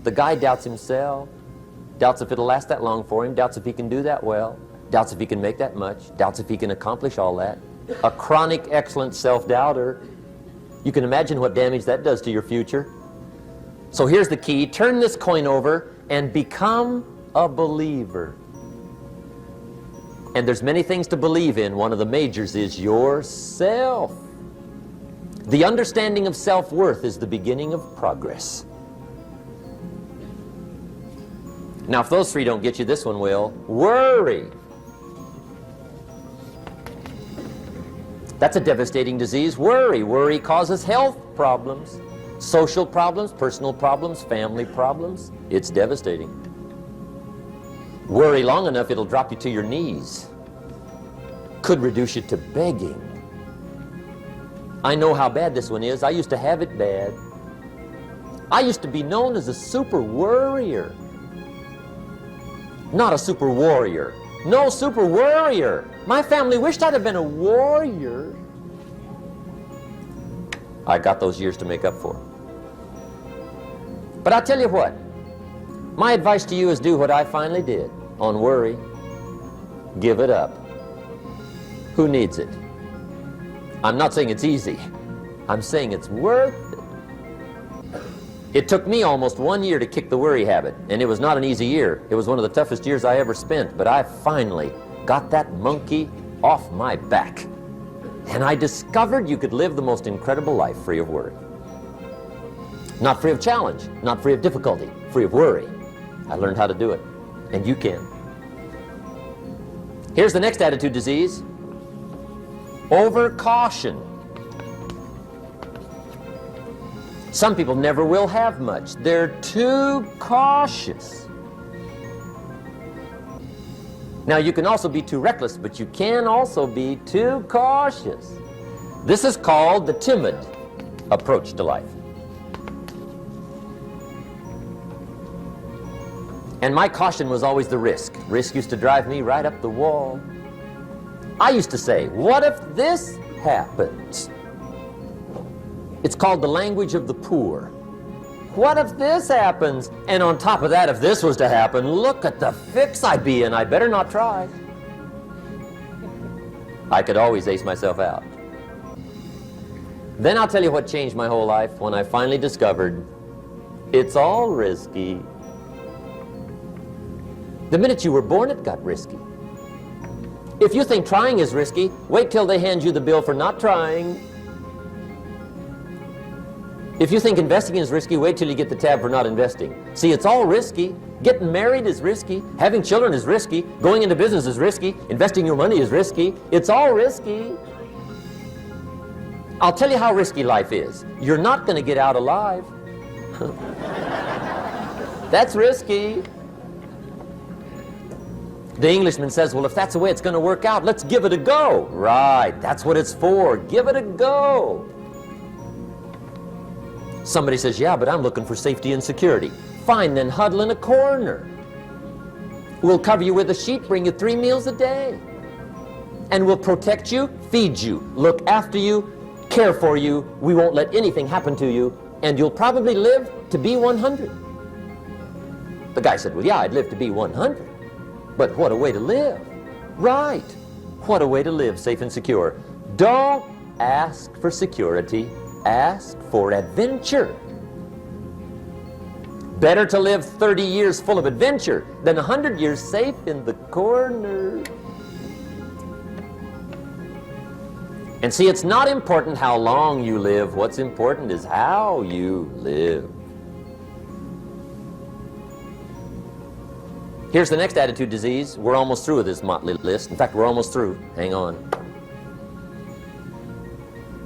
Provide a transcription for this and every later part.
The guy doubts himself, doubts if it'll last that long for him, doubts if he can do that well, doubts if he can make that much, doubts if he can accomplish all that. A chronic, excellent self-doubter. You can imagine what damage that does to your future. So here's the key. Turn this coin over and become a believer. And there's many things to believe in. One of the majors is yourself. The understanding of self-worth is the beginning of progress. Now, if those three don't get you, this one will. Worry. That's a devastating disease. Worry. Worry causes health problems, social problems, personal problems, family problems. It's devastating. Worry long enough, it'll drop you to your knees. Could reduce you to begging. I know how bad this one is. I used to have it bad. I used to be known as a super worrier. Not a super warrior. No, super worrier. My family wished I'd have been a warrior. I got those years to make up for. But I'll tell you what. My advice to you is do what I finally did on worry. Give it up. Who needs it? I'm not saying it's easy. I'm saying it's worth it. It took me almost 1 year to kick the worry habit, and it was not an easy year. It was one of the toughest years I ever spent, but I finally got that monkey off my back. And I discovered you could live the most incredible life free of worry. Not free of challenge, not free of difficulty, free of worry. I learned how to do it, and you can. Here's the next attitude disease. Overcaution. Some people never will have much. They're too cautious. Now, you can also be too reckless, but you can also be too cautious. This is called the timid approach to life. And my caution was always the risk. Risk used to drive me right up the wall. I used to say, what if this happens? It's called the language of the poor. What if this happens? And on top of that, if this was to happen, look at the fix I'd be in. I better not try. I could always ace myself out. Then I'll tell you what changed my whole life when I finally discovered it's all risky. The minute you were born, it got risky. If you think trying is risky, wait till they hand you the bill for not trying. If you think investing is risky, wait till you get the tab for not investing. See, it's all risky. Getting married is risky. Having children is risky. Going into business is risky. Investing your money is risky. It's all risky. I'll tell you how risky life is. You're not going to get out alive. That's risky. The Englishman says, well, if that's the way it's going to work out, let's give it a go. Right, that's what it's for. Give it a go. Somebody says, yeah, but I'm looking for safety and security. Fine, then huddle in a corner. We'll cover you with a sheet, bring you 3 meals a day. And we'll protect you, feed you, look after you, care for you. We won't let anything happen to you. And you'll probably live to be 100. The guy said, well, yeah, I'd live to be 100. But what a way to live. Right. What a way to live, safe and secure. Don't ask for security. Ask for adventure. Better to live 30 years full of adventure than 100 years safe in the corner. And see, it's not important how long you live. What's important is how you live. Here's the next attitude disease. We're almost through with this motley list. In fact, we're almost through. Hang on.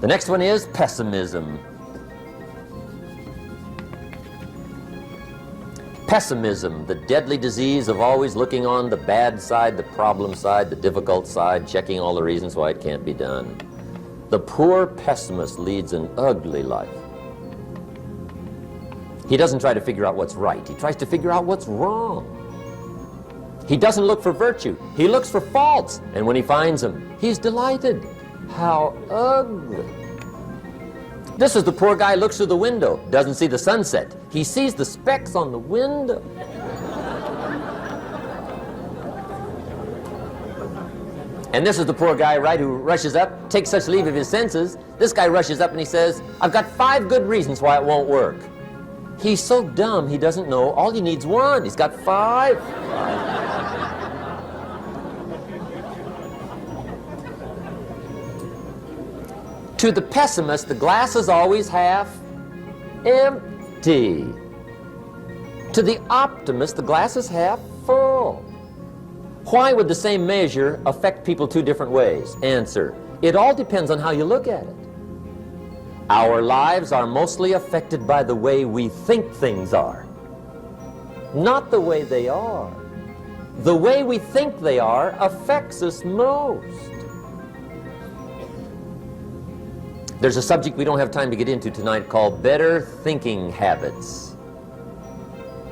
The next one is pessimism. Pessimism, the deadly disease of always looking on the bad side, the problem side, the difficult side, checking all the reasons why it can't be done. The poor pessimist leads an ugly life. He doesn't try to figure out what's right. He tries to figure out what's wrong. He doesn't look for virtue. He looks for faults. And when he finds them, he's delighted. How ugly. This is the poor guy looks through the window, doesn't see the sunset. He sees the specks on the window. And this is the poor guy, right, who rushes up, takes such leave of his senses. This guy rushes up and he says, I've got 5 good reasons why it won't work. He's so dumb he doesn't know all he needs 1. He's got 5. To the pessimist, the glass is always half empty. To the optimist, the glass is half full. Why would the same measure affect people 2 different ways? Answer, it all depends on how you look at it. Our lives are mostly affected by the way we think things are, not the way they are. The way we think they are affects us most. There's a subject we don't have time to get into tonight called better thinking habits.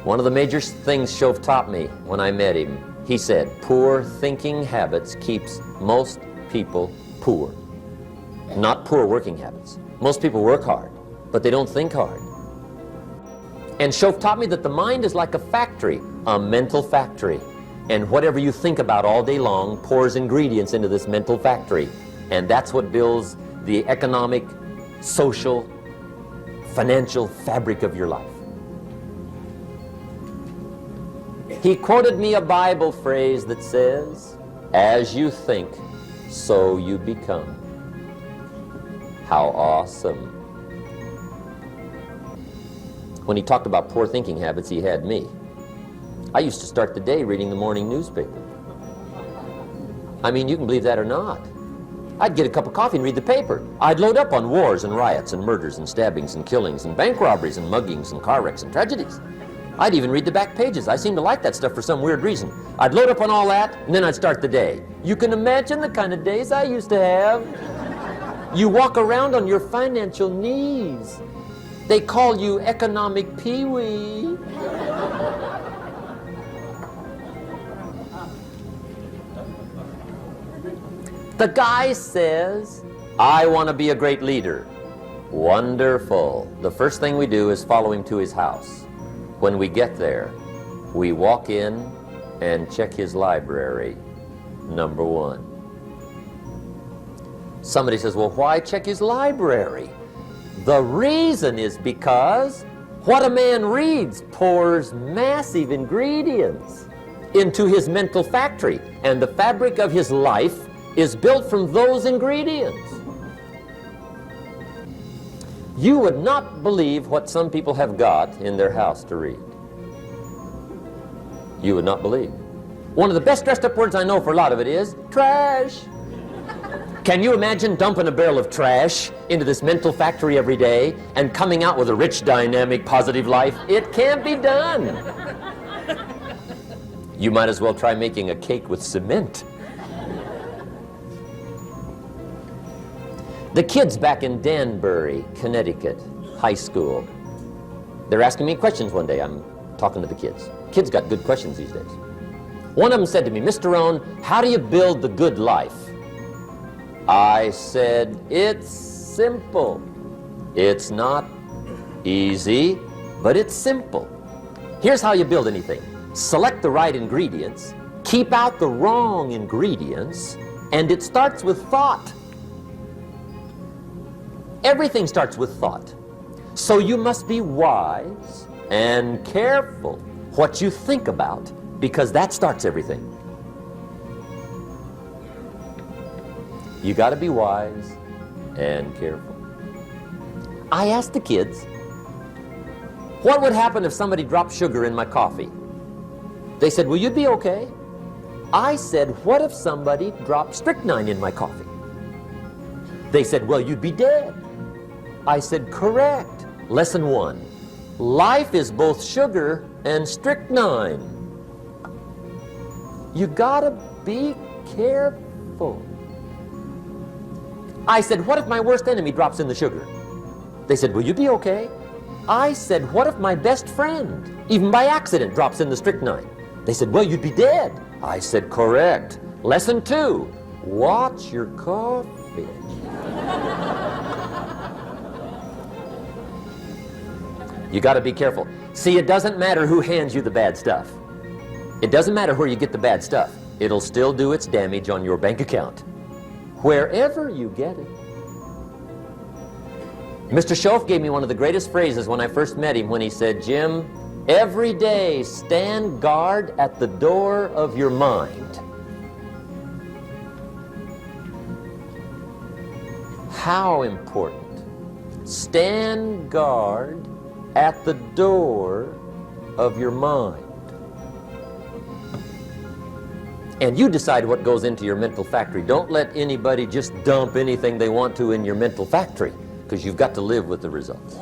One of the major things Shove taught me when I met him, he said, poor thinking habits keeps most people poor. Not poor working habits. Most people work hard, but they don't think hard. And Shove taught me that the mind is like a factory, a mental factory. And whatever you think about all day long pours ingredients into this mental factory. And that's what builds the economic, social, financial fabric of your life. He quoted me a Bible phrase that says, as you think, so you become. How awesome. When he talked about poor thinking habits, he had me. I used to start the day reading the morning newspaper. I mean, you can believe that or not. I'd get a cup of coffee and read the paper. I'd load up on wars and riots and murders and stabbings and killings and bank robberies and muggings and car wrecks and tragedies. I'd even read the back pages. I seem to like that stuff for some weird reason. I'd load up on all that, and then I'd start the day. You can imagine the kind of days I used to have. You walk around on your financial knees. They call you economic peewee. The guy says, I want to be a great leader. Wonderful. The first thing we do is follow him to his house. When we get there, we walk in and check his library, number 1. Somebody says, well, why check his library? The reason is because what a man reads pours massive ingredients into his mental factory, and the fabric of his life is built from those ingredients. You would not believe what some people have got in their house to read. You would not believe. One of the best dressed up words I know for a lot of it is trash. Can you imagine dumping a barrel of trash into this mental factory every day and coming out with a rich, dynamic, positive life? It can't be done. You might as well try making a cake with cement. The kids back in Danbury, Connecticut, high school, they're asking me questions one day. I'm talking to the kids. Kids got good questions these days. One of them said to me, Mr. Rohn, how do you build the good life? I said, it's simple. It's not easy, but it's simple. Here's how you build anything. Select the right ingredients, keep out the wrong ingredients, and it starts with thought. Everything starts with thought. So you must be wise and careful what you think about, because that starts everything. You got to be wise and careful. I asked the kids, what would happen if somebody dropped sugar in my coffee? They said, well, you'd be okay. I said, what if somebody dropped strychnine in my coffee? They said, well, you'd be dead. I said, correct. Lesson 1. Life is both sugar and strychnine. You gotta be careful. I said, what if my worst enemy drops in the sugar? They said, will you be okay? I said, what if my best friend, even by accident, drops in the strychnine? They said, well, you'd be dead. I said, correct. Lesson 2. Watch your coffee. You got to be careful. See, it doesn't matter who hands you the bad stuff. It doesn't matter where you get the bad stuff. It'll still do its damage on your bank account, wherever you get it. Mr. Schoaf gave me one of the greatest phrases when I first met him when he said, Jim, every day stand guard at the door of your mind. How important. Stand guard at the door of your mind. And you decide what goes into your mental factory. Don't let anybody just dump anything they want to in your mental factory, because you've got to live with the results.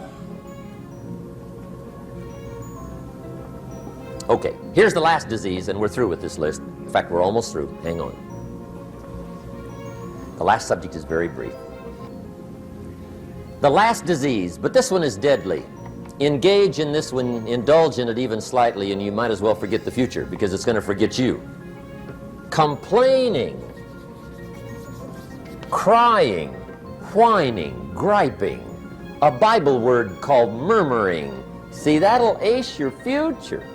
Okay, here's the last disease, and we're through with this list. In fact, we're almost through. Hang on. The last subject is very brief. The last disease, but this one is deadly. Engage in this one, indulge in it even slightly, and you might as well forget the future, because it's going to forget you. Complaining, crying, whining, griping, a Bible word called murmuring. See, that'll ace your future.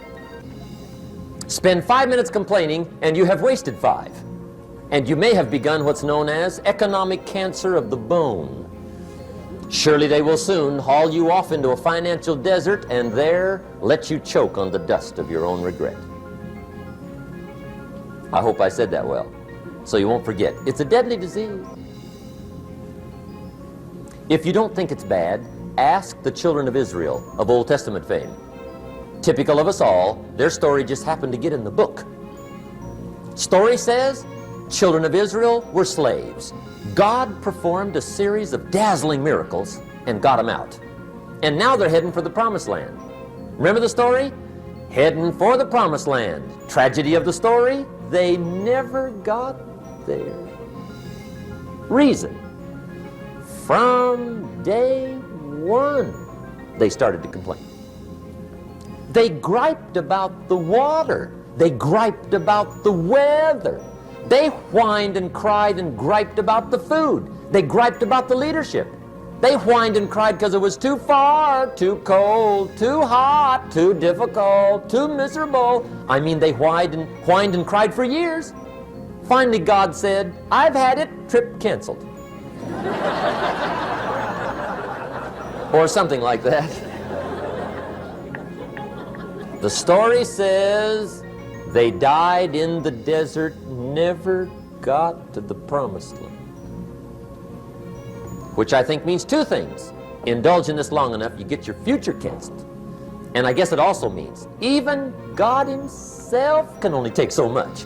Spend 5 minutes complaining, and you have wasted 5. And you may have begun what's known as economic cancer of the bone. Surely they will soon haul you off into a financial desert and there let you choke on the dust of your own regret. I hope I said that well, so you won't forget. It's a deadly disease. If you don't think it's bad, ask the children of Israel of Old Testament fame. Typical of us all, their story just happened to get in the book. Story says, children of Israel were slaves. God performed a series of dazzling miracles and got them out. And now they're heading for the promised land. Remember the story? Heading for the promised land. Tragedy of the story, they never got there. Reason. From day one, they started to complain. They griped about the water. They griped about the weather. They whined and cried and griped about the food. They griped about the leadership. They whined and cried because it was too far, too cold, too hot, too difficult, too miserable. I mean, they whined and cried for years. Finally, God said, I've had it, trip canceled. Or something like that. The story says they died in the desert, never got to the promised land. Which I think means 2 things. Indulge in this long enough, you get your future canceled. And I guess it also means even God Himself can only take so much.